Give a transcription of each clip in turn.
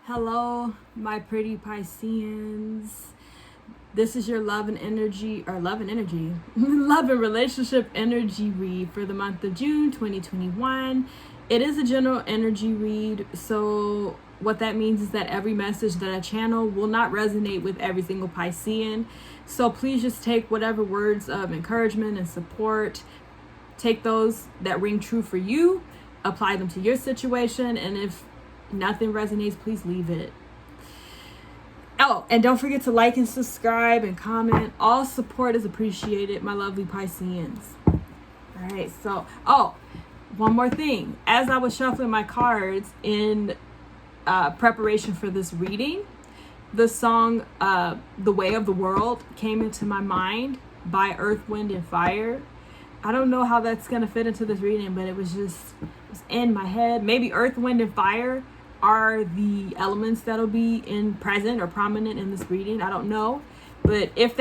Hello, my pretty Pisceans. This is your love and relationship energy read for the month of June 2021. It is a general energy read, so what that means is that every message that I channel will not resonate with every single Piscean. So please just take whatever words of encouragement and support, take those that ring true for you, apply them to your situation, and if nothing resonates, please leave it. Oh, and don't forget to like and subscribe and comment. All support is appreciated, my lovely Pisceans. All right, so, one more thing. As I was shuffling my cards in preparation for this reading, the song The Way of the World came into my mind by Earth, Wind, and Fire. I don't know how that's going to fit into this reading, but it was in my head. Maybe Earth, Wind, and Fire are the elements that'll be in present or prominent in this reading. I don't know, but if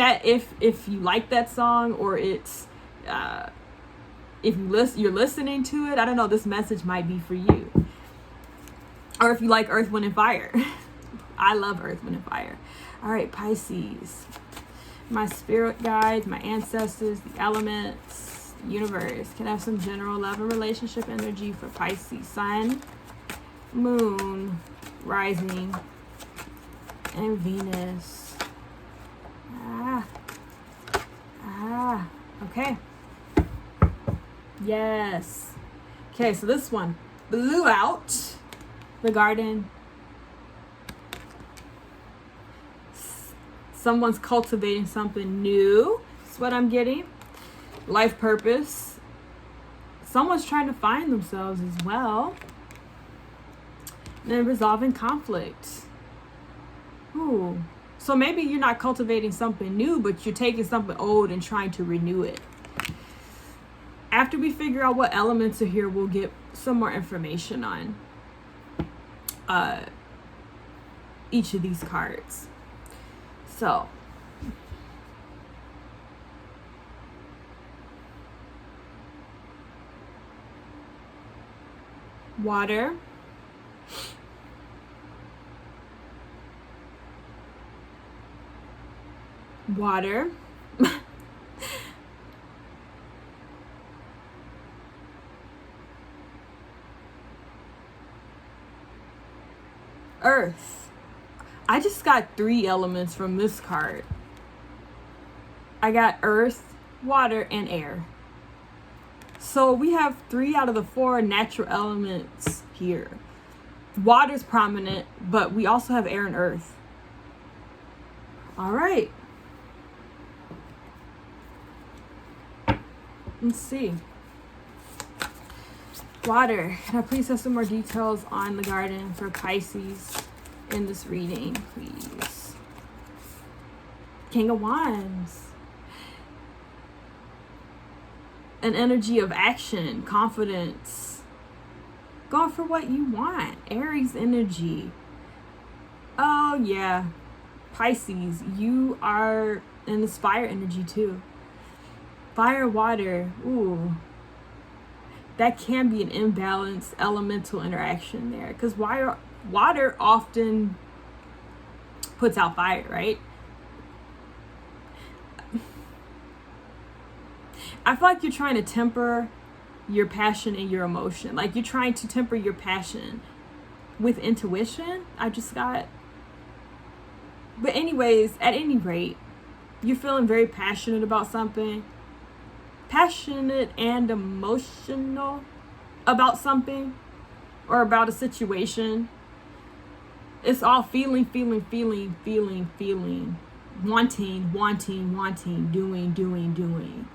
you like that song, or it's you're listening to it, I don't know, this message might be for you. Or if you like Earth, Wind, and Fire. I love Earth, Wind, and Fire. All right, Pisces, my spirit guides, my ancestors, the elements, the universe. Can I have some general love and relationship energy for Pisces? Sun, Moon, Rising, and Venus. Okay. Yes. Okay, so this one blew out the garden. Someone's cultivating something new. That's what I'm getting. Life purpose. Someone's trying to find themselves as well. And then resolving conflict. Ooh. So maybe you're not cultivating something new, but you're taking something old and trying to renew it. After we figure out what elements are here, we'll get some more information on each of these cards. So, water, water, earth. I just got 3 elements from this card. I got earth, water, and air. So we have 3 out of the 4 natural elements here. Water's prominent, but we also have air and earth. All right. Let's see. Water. Can I please have some more details on the garden for Pisces in this reading, please? King of Wands. An energy of action, confidence, going for what you want. Aries energy. Oh yeah, Pisces, you are in this fire energy too. Fire, water. Ooh, that can be an imbalanced elemental interaction there, because water often puts out fire, right? I feel like you're trying to temper your passion and your emotion. Like you're trying to temper your passion with intuition. I just got. But anyways, at any rate, you're feeling very passionate about something. Passionate and emotional about something or about a situation. It's all feeling, wanting, doing.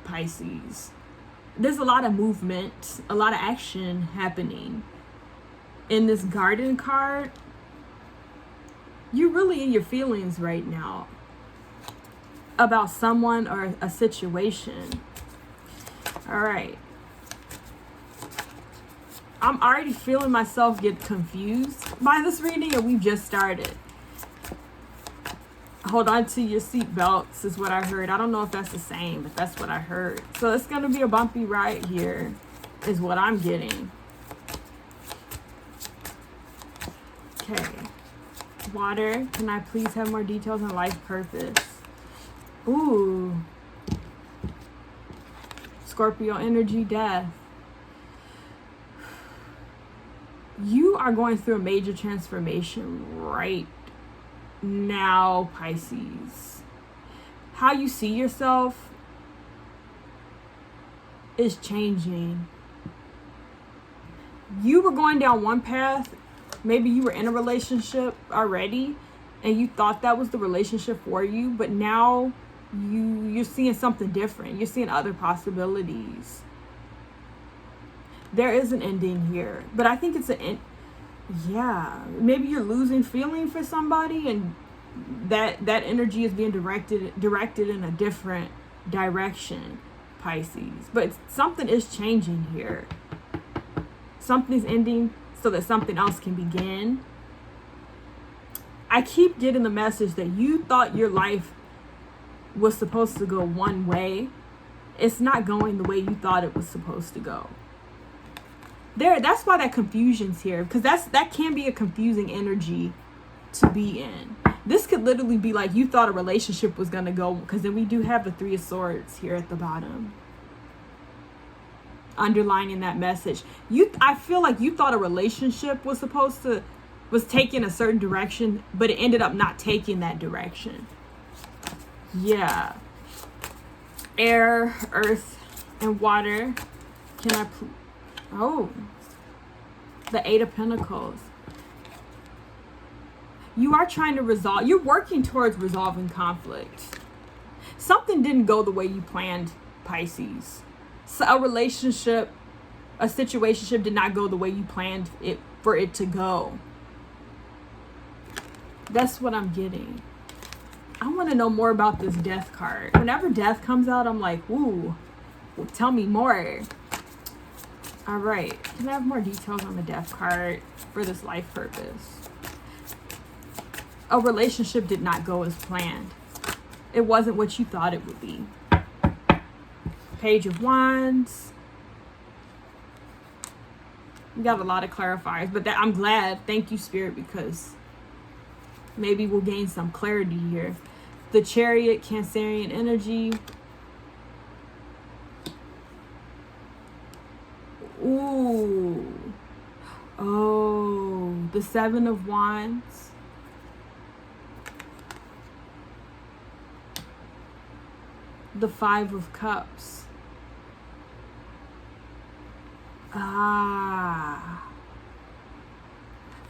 Pisces. There's a lot of movement, a lot of action happening. In this garden card, you're really in your feelings right now about someone or a situation. All right. I'm already feeling myself get confused by this reading, and we've just started. Hold on to your seatbelts is what I heard. I don't know if that's the same, but that's what I heard. So it's going to be a bumpy ride here is what I'm getting. Okay. water, can I please have more details on life purpose? Ooh. Scorpio energy, death. You are going through a major transformation right now, Pisces. How you see yourself is changing. You were going down one path. Maybe you were in a relationship already and you thought that was the relationship for you, but now you're seeing something different. You're seeing other possibilities. There is an ending here, but I think it's an end. Yeah, maybe you're losing feeling for somebody, and that energy is being directed in a different direction, Pisces. But something is changing here. Something's ending so that something else can begin. I keep getting the message that you thought your life was supposed to go one way. It's not going the way you thought it was supposed to go. That's why that confusion's here, because that can be a confusing energy to be in. This could literally be like you thought a relationship was going to go, because then we do have the Three of Swords here at the bottom, underlining that message. I feel like you thought a relationship was taking a certain direction, but it ended up not taking that direction. Yeah. Air, earth, and water. Can I oh, the Eight of Pentacles. You are trying to resolve, you're working towards resolving conflict. Something didn't go the way you planned, Pisces. So a relationship, a situationship did not go the way you planned it for it to go. That's what I'm getting. I want to know more about this death card. Whenever death comes out, I'm like, ooh, tell me more. All right, can I have more details on the death card for this life purpose? A relationship did not go as planned. It wasn't what you thought it would be. Page of Wands. We got a lot of clarifiers, but I'm glad. Thank you, Spirit, because maybe we'll gain some clarity here. The Chariot, Cancerian energy. Ooh. Oh, the Seven of Wands. The Five of Cups.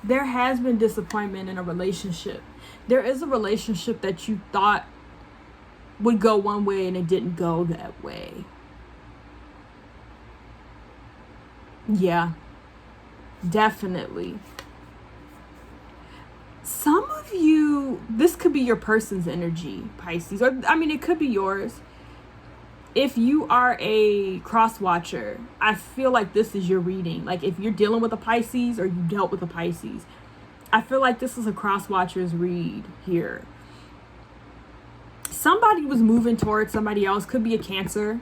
There has been disappointment in a relationship. There is a relationship that you thought would go one way and it didn't go that way. Yeah, definitely. Some of you, this could be your person's energy, Pisces, or I mean, it could be yours. If you are a cross watcher, I feel like this is your reading. Like if you're dealing with a Pisces or you dealt with a Pisces, I feel like this is a cross watcher's read here. Somebody was moving towards somebody else. Could be a Cancer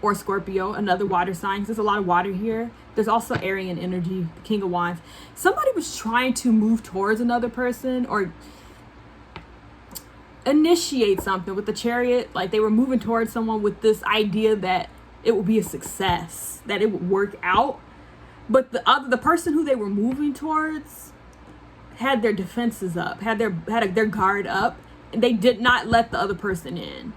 or Scorpio, another water sign. There's a lot of water here. There's also Aryan energy, the King of Wands. Somebody was trying to move towards another person or initiate something with the Chariot. Like they were moving towards someone with this idea that it would be a success, that it would work out. But the person who they were moving towards had their defenses up, had their guard up, and they did not let the other person in.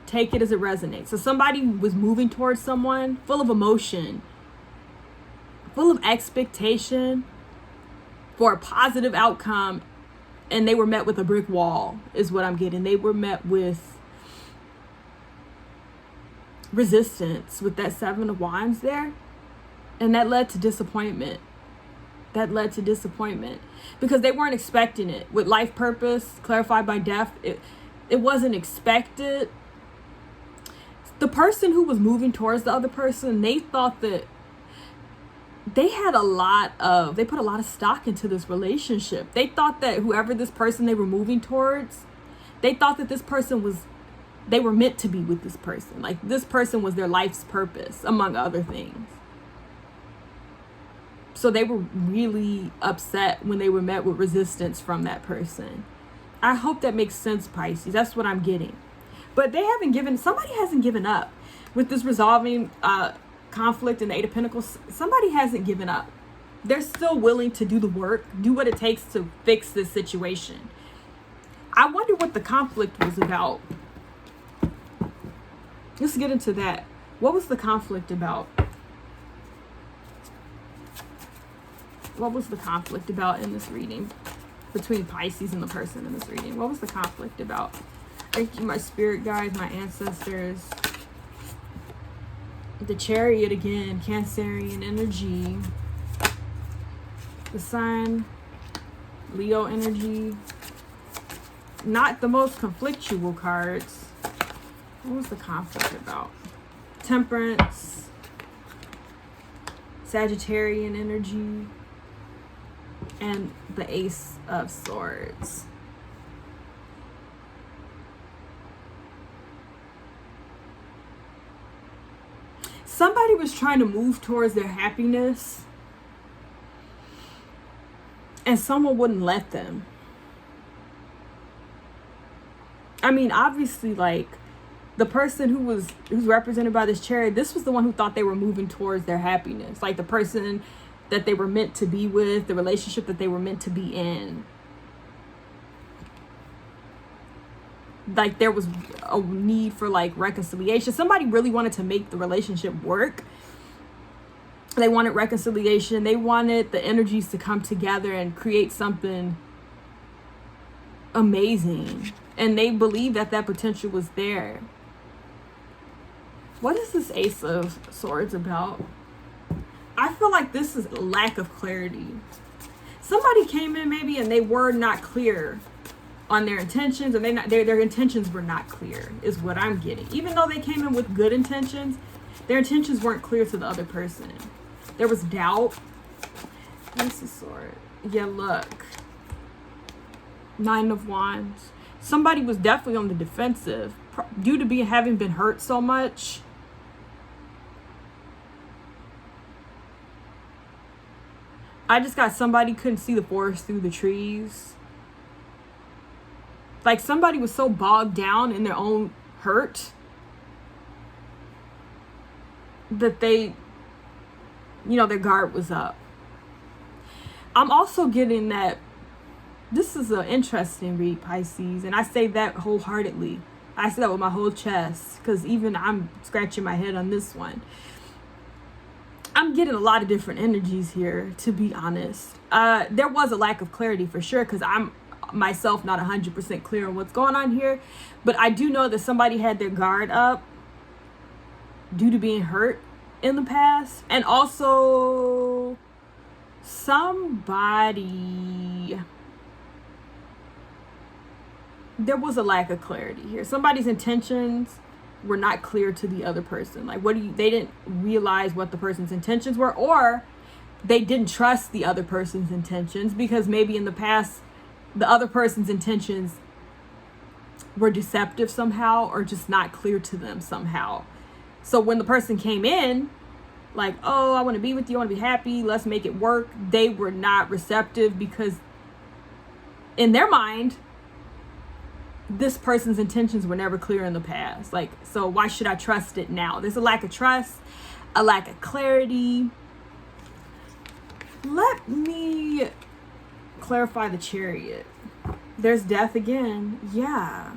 Take it as it resonates. So somebody was moving towards someone full of emotion, full of expectation for a positive outcome, and they were met with a brick wall, is what I'm getting. They were met with resistance with that Seven of Wands there, and that led to disappointment. Because they weren't expecting it. With life purpose clarified by death, it wasn't expected. The person who was moving towards the other person, they thought that they put a lot of stock into this relationship. They thought that whoever this person they were moving towards, they thought that this person they were meant to be with this person. Like this person was their life's purpose, among other things. So they were really upset when they were met with resistance from that person. I hope that makes sense, Pisces. That's what I'm getting. But somebody hasn't given up with this resolving conflict in the Eight of Pentacles. Somebody hasn't given up. They're still willing to do the work, do what it takes to fix this situation. I wonder what the conflict was about. Let's get into that. What was the conflict about? What was the conflict about in this reading? Between Pisces and the person in this reading. What was the conflict about? Thank you, my spirit guides, my ancestors. The Chariot again, Cancerian energy. The Sun, Leo energy. Not the most conflictual cards. What was the conflict about? Temperance, Sagittarian energy, and the Ace of Swords. Somebody was trying to move towards their happiness, and someone wouldn't let them. I mean, obviously, like, the person who's represented by this Chariot, this was the one who thought they were moving towards their happiness. Like, the person that they were meant to be with, the relationship that they were meant to be in. Like, there was a need for, like, reconciliation. Somebody really wanted to make the relationship work. They wanted reconciliation. They wanted the energies to come together and create something amazing. And they believed that that potential was there. What is this Ace of Swords about? I feel like this is a lack of clarity. Somebody came in maybe and they were not clear on their intentions, and their intentions were not clear, is what I'm getting. Even though they came in with good intentions, their intentions weren't clear to the other person. There was doubt. Ace of Swords. Yeah, look. Nine of Wands. Somebody was definitely on the defensive due to having been hurt so much. I just got somebody couldn't see the forest through the trees. Like, somebody was so bogged down in their own hurt that they, their guard was up. I'm also getting that this is an interesting read, Pisces, and I say that wholeheartedly. I say that with my whole chest, because even I'm scratching my head on this one. I'm getting a lot of different energies here, to be honest. There was a lack of clarity for sure, because I'm myself not 100% clear on what's going on here. But I do know that somebody had their guard up due to being hurt in the past. And also, there was a lack of clarity here. Somebody's intentions were not clear to the other person. Like, they didn't realize what the person's intentions were, or they didn't trust the other person's intentions, because maybe in the past the other person's intentions were deceptive somehow, or just not clear to them somehow. So when the person came in, like, oh, I want to be with you, I want to be happy, let's make it work, they were not receptive, because in their mind, this person's intentions were never clear in the past. Like, so why should I trust it now? There's a lack of trust, a lack of clarity. Let me clarify the Chariot. There's death again. Yeah.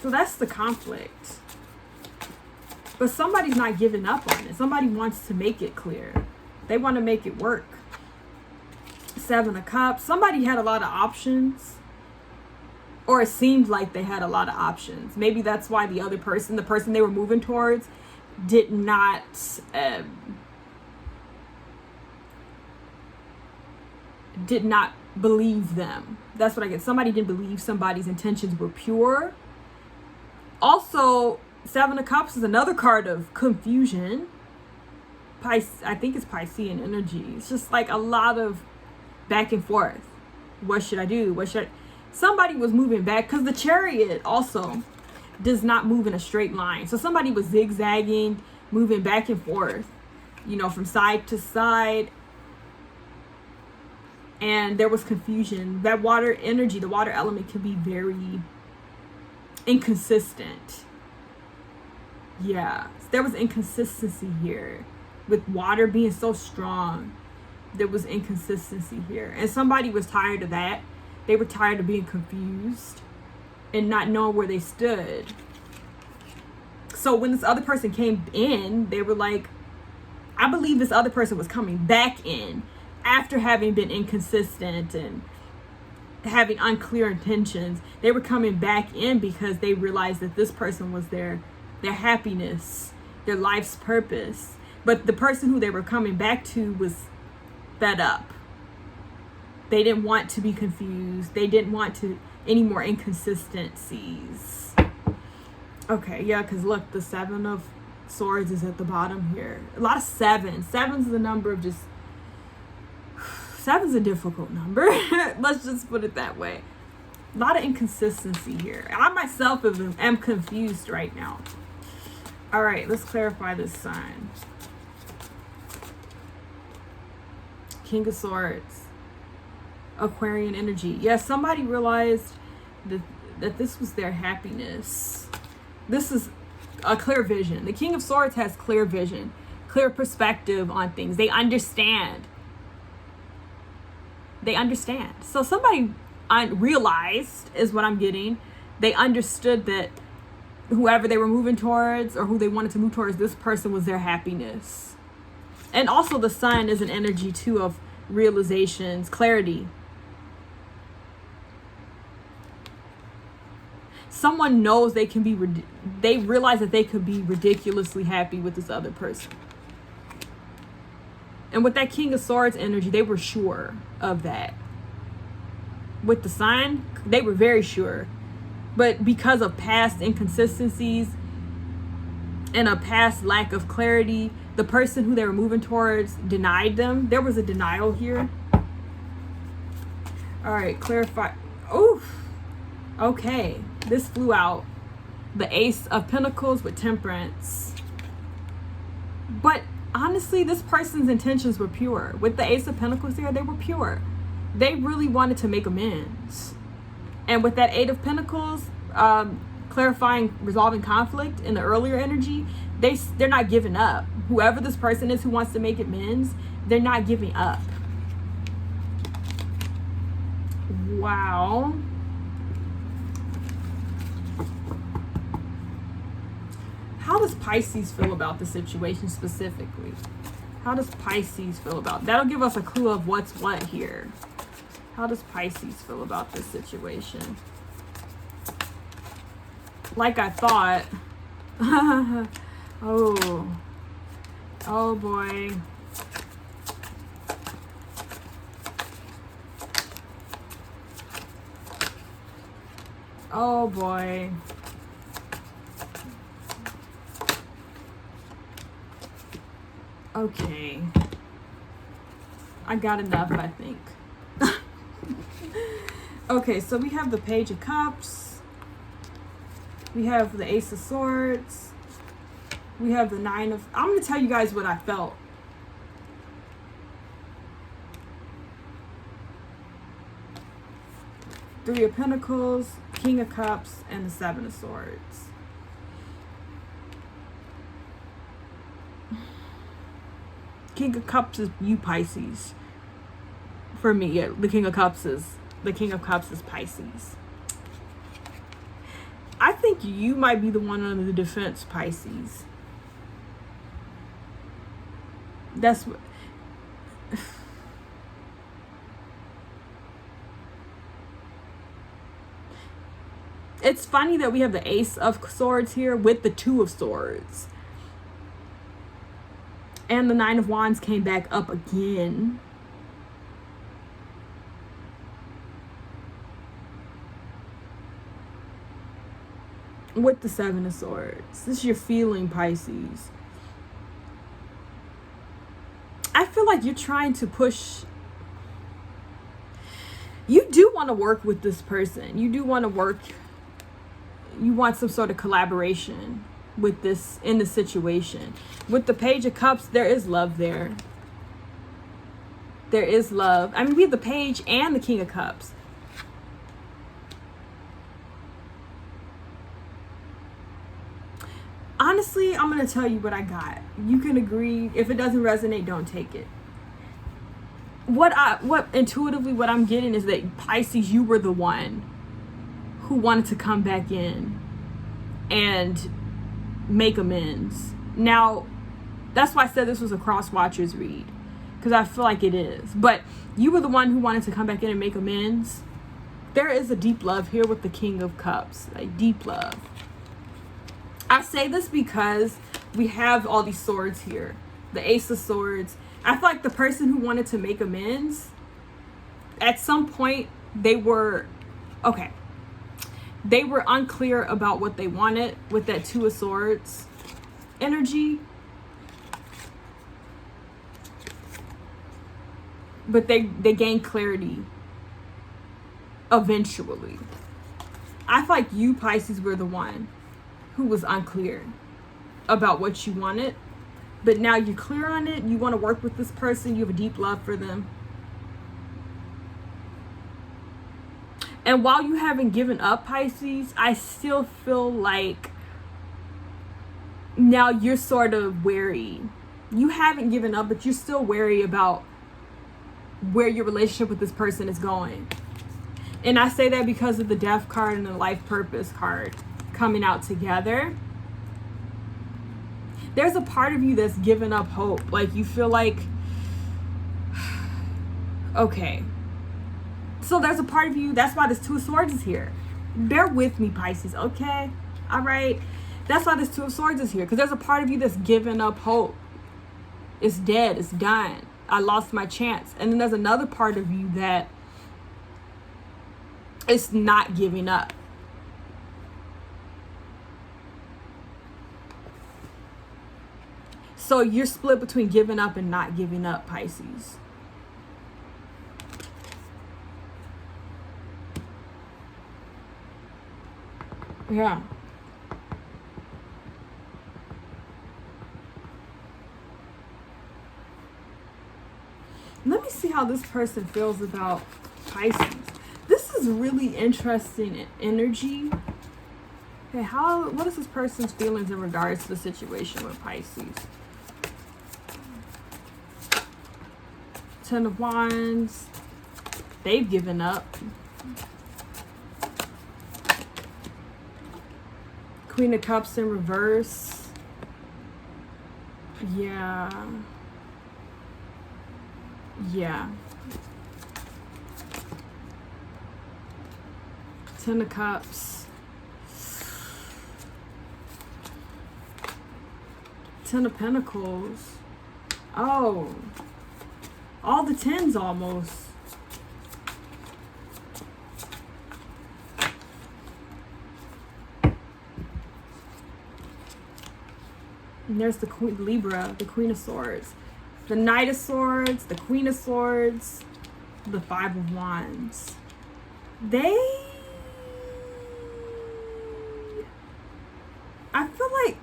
So that's the conflict. But somebody's not giving up on it. Somebody wants to make it clear. They want to make it work. Seven of Cups. Somebody had a lot of options, or it seemed like they had a lot of options. Maybe that's why the other person, the person they were moving towards, did not believe them. That's what I get. Somebody didn't believe somebody's intentions were pure. Also, Seven of Cups is another card of confusion. I think it's Piscean energy. It's just like a lot of back and forth. What should I do? Somebody was moving back, because the Chariot also does not move in a straight line. So somebody was zigzagging, moving back and forth, you know, from side to side. And there was confusion. That water energy, the water element, can be very inconsistent. Yeah, there was inconsistency here. With water being so strong, there was inconsistency here. And somebody was tired of that. They were tired of being confused and not knowing where they stood. So when this other person came in, they were like, I believe this other person was coming back in after having been inconsistent and having unclear intentions. They were coming back in because they realized that this person was their happiness, their life's purpose. But the person who they were coming back to was fed up. They didn't want to be confused. They didn't want to any more inconsistencies. Okay, yeah, because look, the 7 of Swords is at the bottom here. A lot of sevens. Seven's the number of just... Seven's a difficult number. Let's just put it that way. A lot of inconsistency here. I myself am confused right now. All right, let's clarify this sign. King of Swords. Aquarian energy. Yes, somebody realized that this was their happiness. This is a clear vision. The King of Swords has clear vision, clear perspective on things. They understand. They understand. So somebody realized, is what I'm getting. They understood that whoever they were moving towards or who they wanted to move towards, this person was their happiness. And also the Sun is an energy too of realizations, clarity. Someone knows they can be, they realize that they could be ridiculously happy with this other person. And with that King of Swords energy, they were sure of that. With the Sun, they were very sure. But because of past inconsistencies and a past lack of clarity, the person who they were moving towards denied them. There was a denial here. All right, clarify. Oof. Okay, this flew out. The Ace of Pentacles with Temperance. But honestly, this person's intentions were pure. With the Ace of Pentacles here, they were pure. They really wanted to make amends. And with that Eight of Pentacles, clarifying, resolving conflict in the earlier energy, they're not giving up. Whoever this person is who wants to make amends, they're not giving up. Wow. How does Pisces feel about the situation specifically? How does Pisces feel about? That'll give us a clue of what's what here. How does Pisces feel about this situation? Like I thought. Oh boy. Oh boy. Okay. I got enough, I think. Okay, so we have the Page of Cups. We have the Ace of Swords. We have the Nine of... I'm going to tell you guys what I felt. Three of Pentacles, King of Cups, and the Seven of Swords. King of Cups is you, Pisces. For me, yeah, the King of Cups is Pisces. I think you might be the one under the defense, Pisces. That's what... It's funny that we have the Ace of Swords here with the Two of Swords. And the Nine of Wands came back up again. With the Seven of Swords. This is your feeling, Pisces. I feel like you're trying to push. You do want to work with this person. You do want to work. You want some sort of collaboration. with this, in the situation. With the Page of Cups, there is love there. There is love. I mean, we have the Page and the King of Cups. Honestly, I'm going to tell you what I got. You can agree. If it doesn't resonate, don't take it. What intuitively what I'm getting is that Pisces, you were the one who wanted to come back in and make amends. Now, that's why I said this was a cross watchers read, because I feel like it is. But you were the one who wanted to come back in and make amends. There is a deep love here with the King of Cups, like deep love. I say this because we have all these swords here, the Ace of Swords. I feel like the person who wanted to make amends, at some point they were unclear about what they wanted with that Two of Swords energy. But they gained clarity eventually. I feel like you, Pisces, were the one who was unclear about what you wanted. But now you're clear on it. You want to work with this person. You have a deep love for them. And while you haven't given up, Pisces, I still feel like now you're sort of wary. You haven't given up, but you're still wary about where your relationship with this person is going. And I say that because of the Death card and the Life Purpose card coming out together. There's a part of you that's given up hope. Like you feel like, okay. So there's a part of you, that's why this Two of Swords is here. Bear with me, Pisces, okay? All right? That's why this Two of Swords is here. Because there's a part of you that's given up hope. It's dead. It's done. I lost my chance. And then there's another part of you that is not giving up. So you're split between giving up and not giving up, Pisces. Yeah. Let me see how this person feels about Pisces. This is really interesting energy. Okay, what is this person's feelings in regards to the situation with Pisces? Ten of Wands. They've given up. Queen of Cups in reverse. Yeah. Ten of Cups. Ten of Pentacles. Oh. All the tens almost. And there's the Queen Libra, the Queen of Swords. The Knight of Swords, the Queen of Swords, the Five of Wands. I feel like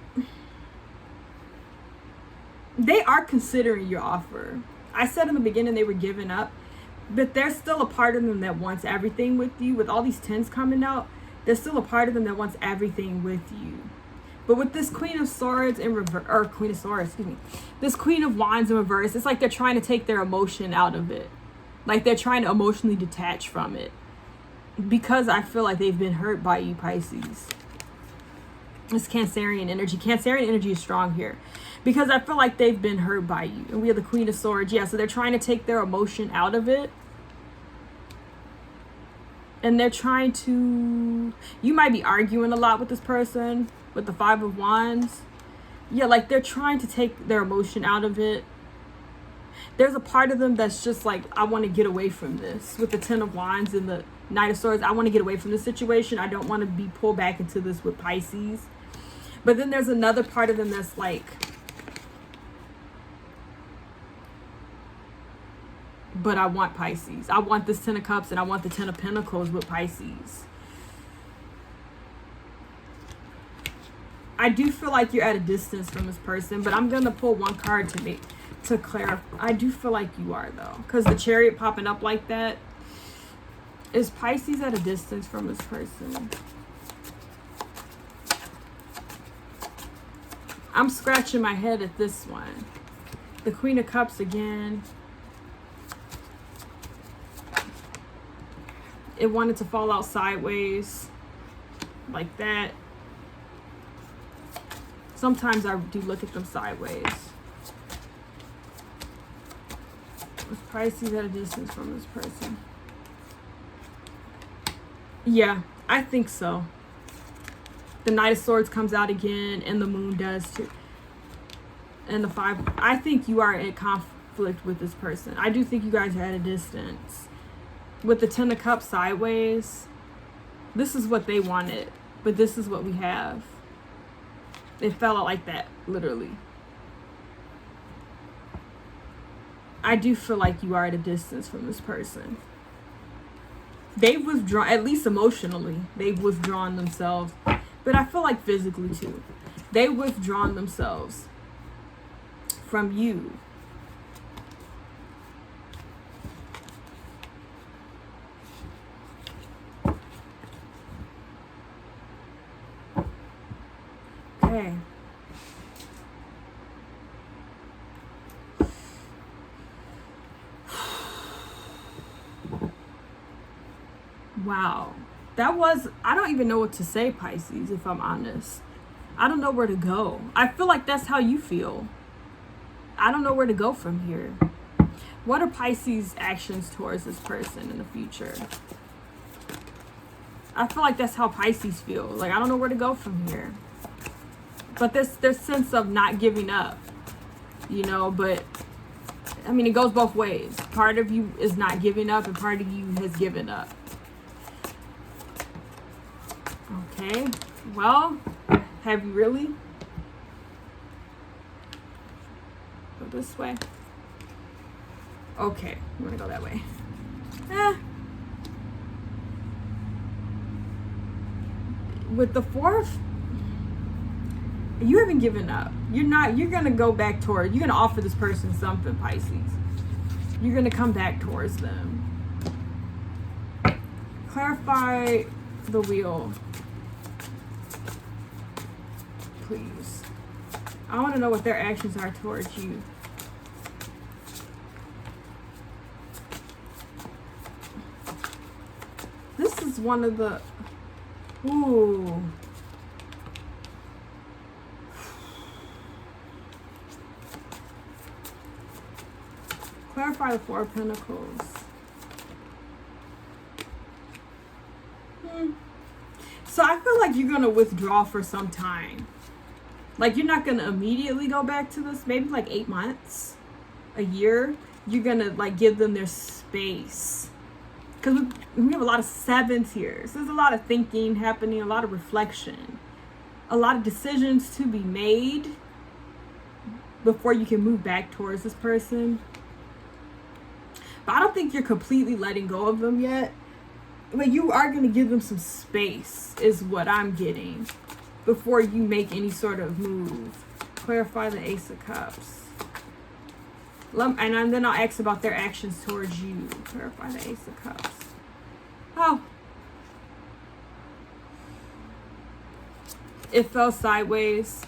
they are considering your offer. I said in the beginning they were giving up, but there's still a part of them that wants everything with you. With all these tens coming out, there's still a part of them that wants everything with you. But with this Queen of Swords in reverse, or Queen of Swords, excuse me, this Queen of Wands in reverse, it's like they're trying to take their emotion out of it. Like they're trying to emotionally detach from it. Because I feel like they've been hurt by you, Pisces. This Cancerian energy. Cancerian energy is strong here. Because I feel like they've been hurt by you. And we have the Queen of Swords. Yeah, so they're trying to take their emotion out of it. And they're trying to... You might be arguing a lot with this person. With the Five of Wands. Yeah, like they're trying to take their emotion out of it. There's a part of them that's just like, I want to get away from this. With the Ten of Wands and the Knight of Swords, I want to get away from this situation. I don't want to be pulled back into this with Pisces. But then there's another part of them that's like, but I want Pisces. I want this Ten of Cups and I want the Ten of Pentacles with Pisces. I do feel like you're at a distance from this person, but I'm going to pull one card to clarify. I do feel like you are, though, because the Chariot popping up like that. Is Pisces at a distance from this person? I'm scratching my head at this one. The Queen of Cups again. It wanted to fall out sideways like that. Sometimes I do look at them sideways. Is Pisces at a distance from this person? Yeah, I think so. The Knight of Swords comes out again, and the Moon does too. And the 5. I think you are in conflict with this person. I do think you guys are at a distance. With the 10 of Cups sideways, this is what they wanted, but this is what we have. It fell out like that, literally. I do feel like you are at a distance from this person. They've withdrawn, at least emotionally, they've withdrawn themselves. But I feel like physically too. They've withdrawn themselves from you. Okay. Wow. That was, I don't even know what to say, Pisces, if I'm honest. I don't know where to go. I feel like that's how you feel. I don't know where to go from here. What are Pisces' actions towards this person in the future? I feel like that's how Pisces feel. Like, I don't know where to go from here. But this sense of not giving up, you know, but I mean, it goes both ways. Part of you is not giving up and part of you has given up. Okay, well, have you really? Go this way. Okay, I'm gonna go that way. With the 4th, you haven't given up. You're gonna go back toward, you're gonna offer this person something, Pisces. You're gonna come back towards them. Clarify the wheel, please. I want to know what their actions are towards you. This is one of the, ooh. Clarify the 4 of Pentacles. So I feel like you're going to withdraw for some time. Like, you're not going to immediately go back to this. Maybe like 8 months, a year. You're going to like give them their space. Because we have a lot of 7s here. So there's a lot of thinking happening, a lot of reflection. A lot of decisions to be made before you can move back towards this person. But I don't think you're completely letting go of them yet. But you are going to give them some space, is what I'm getting, before you make any sort of move. Clarify the Ace of Cups. And then I'll ask about their actions towards you. Clarify the Ace of Cups. Oh. It fell sideways.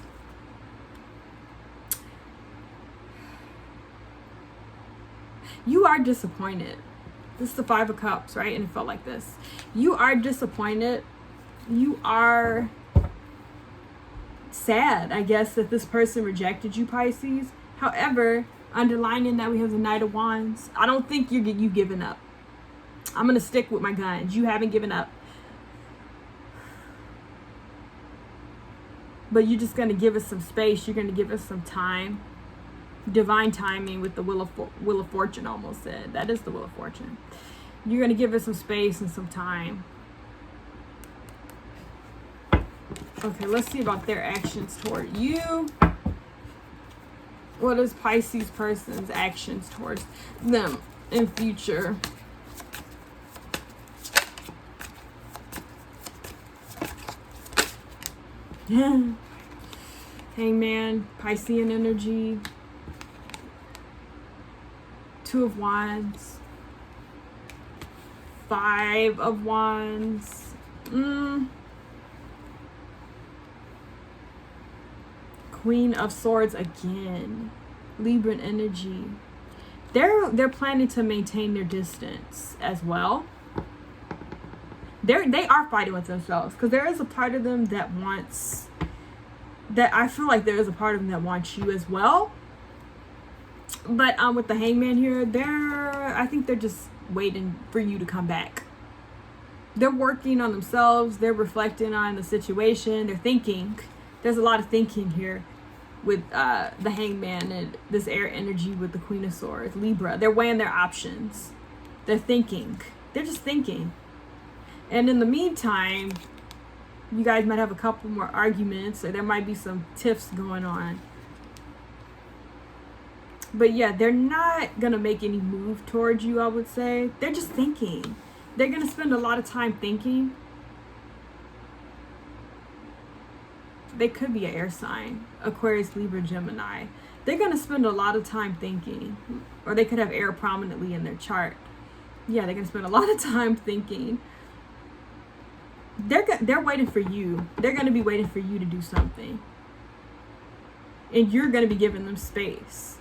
You are disappointed. This is the 5 of Cups, right? And it felt like this. You are disappointed. You are sad, I guess, that this person rejected you, Pisces. However, underlining that we have the Knight of Wands, I don't think you've given up. I'm going to stick with my guns. You haven't given up. But you're just going to give us some space. You're going to give us some time. Divine timing with the Wheel of Fortune almost said. That is the Wheel of Fortune. You're going to give us some space and some time. Okay, let's see about their actions toward you. What is Pisces person's actions towards them in future? Hangman, Piscean energy. Two of Wands. Five of Wands. Queen of Swords again. Libran energy. They're planning to maintain their distance as well. They are fighting with themselves, because there is a part of them that wants, that I feel like there is a part of them that wants you as well. But with the Hangman here, I think they're just waiting for you to come back. They're working on themselves. They're reflecting on the situation. They're thinking. There's a lot of thinking here with the Hangman and this air energy with the Queen of Swords, Libra. They're weighing their options. They're thinking. They're just thinking. And in the meantime, you guys might have a couple more arguments, or there might be some tiffs going on. But yeah, they're not going to make any move towards you, I would say. They're just thinking. They're going to spend a lot of time thinking. They could be an air sign, Aquarius, Libra, Gemini. They're going to spend a lot of time thinking. Or they could have air prominently in their chart. Yeah, they're going to spend a lot of time thinking. They're waiting for you. They're going to be waiting for you to do something. And you're going to be giving them space.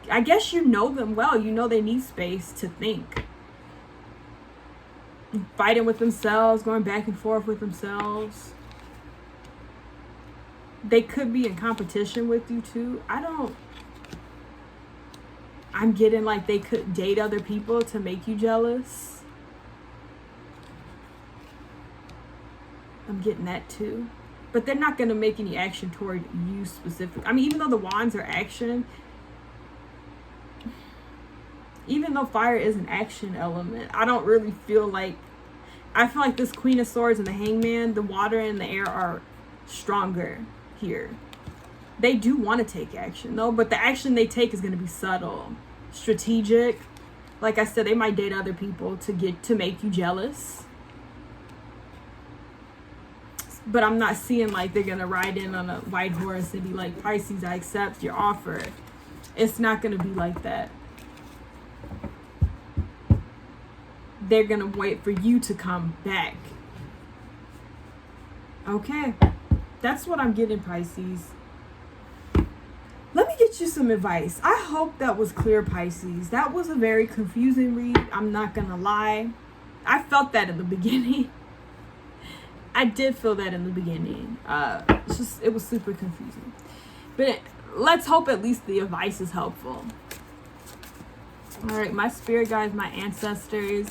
I guess you know them well. You know they need space to think. Fighting with themselves, going back and forth with themselves. They could be in competition with you too. I'm getting like they could date other people to make you jealous. I'm getting that too. But they're not going to make any action toward you specifically. I mean, even though the wands are action, even though fire is an action element, I don't really feel like, I feel like this Queen of Swords and the Hangman, the water and the air are stronger here. They do want to take action though, but the action they take is going to be subtle, strategic. Like I said, they might date other people to make you jealous. But I'm not seeing like they're going to ride in on a white horse and be like, Pisces, I accept your offer. It's not going to be like that. They're going to wait for you to come back. Okay. That's what I'm getting, Pisces. Let me get you some advice. I hope that was clear, Pisces. That was a very confusing read. I'm not going to lie. I felt that in the beginning. I did feel that in the beginning. It was super confusing. But let's hope at least the advice is helpful. All right, my spirit guides, my ancestors.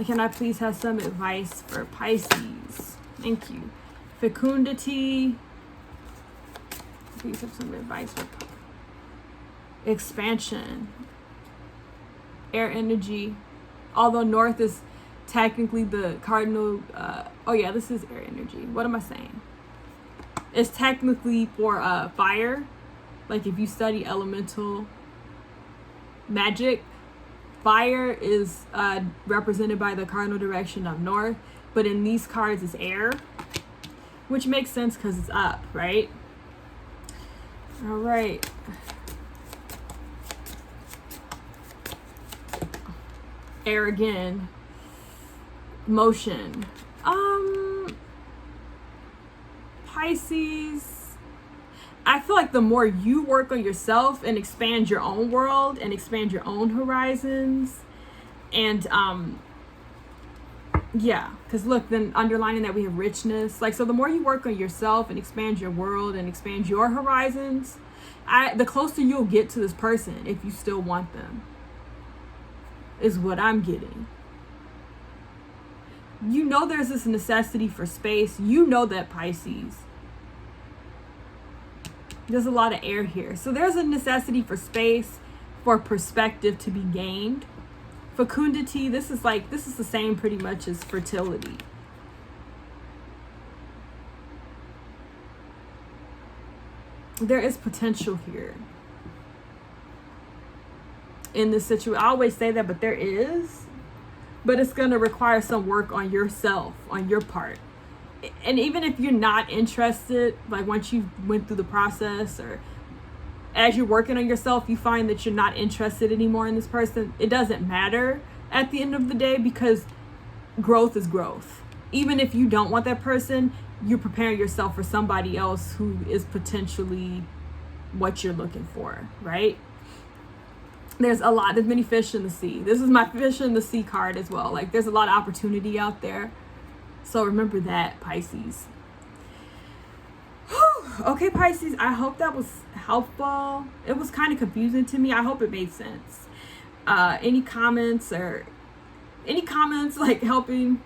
Can I please have some advice for Pisces? Thank you. Fecundity. Please have some advice for expansion. Air energy. Although North is technically the cardinal, oh yeah, this is air energy. What am I saying? It's technically for fire. Like if you study elemental magic, fire is represented by the cardinal direction of North, but in these cards it's air, which makes sense because it's up, right? All right. Air again. Motion. Pisces, I feel like the more you work on yourself and expand your own world and expand your own horizons, and yeah, because look, then underlining that we have richness, like, so the more you work on yourself and expand your world and expand your horizons, the closer you'll get to this person, if you still want them, is what I'm getting. You know there's this necessity for space. You know that, Pisces. There's a lot of air here. So there's a necessity for space, for perspective to be gained. Fecundity, this is the same pretty much as fertility. There is potential here in this situation. I always say that, but there is. But it's going to require some work on yourself, on your part. and even if you're not interested, like once you went through the process or as you're working on yourself, you find that you're not interested anymore in this person, it doesn't matter at the end of the day, because growth is growth. Even if you don't want that person, you're preparing yourself for somebody else who is potentially what you're looking for, right? There's many fish in the sea. This is my fish in the sea card as well. Like, there's a lot of opportunity out there. So remember that, Pisces. Whew. Okay, Pisces, I hope that was helpful. It was kind of confusing to me. I hope it made sense. Any comments like helping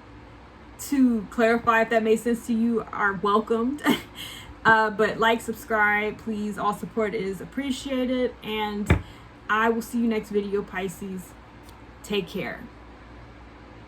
to clarify if that made sense to you are welcomed. But like, subscribe, please. All support is appreciated. And I will see you next video, Pisces. Take care.